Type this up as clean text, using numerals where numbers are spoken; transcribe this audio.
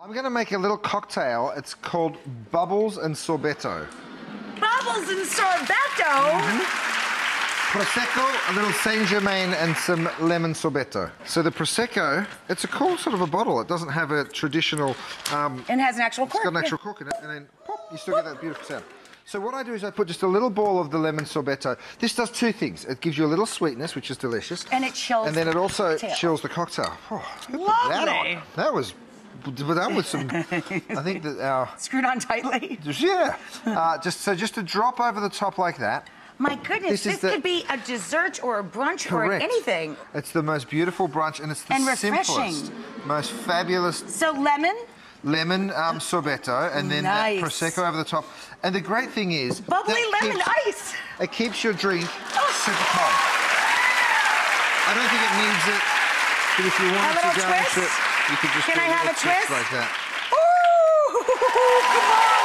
I'm going to make a little cocktail. It's called Bubbles and Sorbetto. Bubbles and Sorbetto? Prosecco, a little Saint Germain, and some lemon sorbetto. So the Prosecco, it's a cool sort of a bottle. It doesn't have a traditional... and has an actual cork. It's got an actual cork in it, and then pop, you still get that beautiful sound. So what I do is I put just a little ball of the lemon sorbetto. This does two things. It gives you a little sweetness, which is delicious. And it chills. And then it also the chills the cocktail. Oh, lovely. That was done with some... I think that our... Screwed on tightly. Yeah. Just a drop over the top like that. My goodness, this could be a dessert or a brunch Correct. or anything. It's the most beautiful brunch, and it's the simplest, most fabulous. So lemon? Lemon sorbetto, and then that Prosecco over the top. And the great thing is... Bubbly lemon ice! It keeps your drink super cold. I don't think it needs it, but if you want to go into it, you could just Can I have a twist? Like that. Ooh! Come on!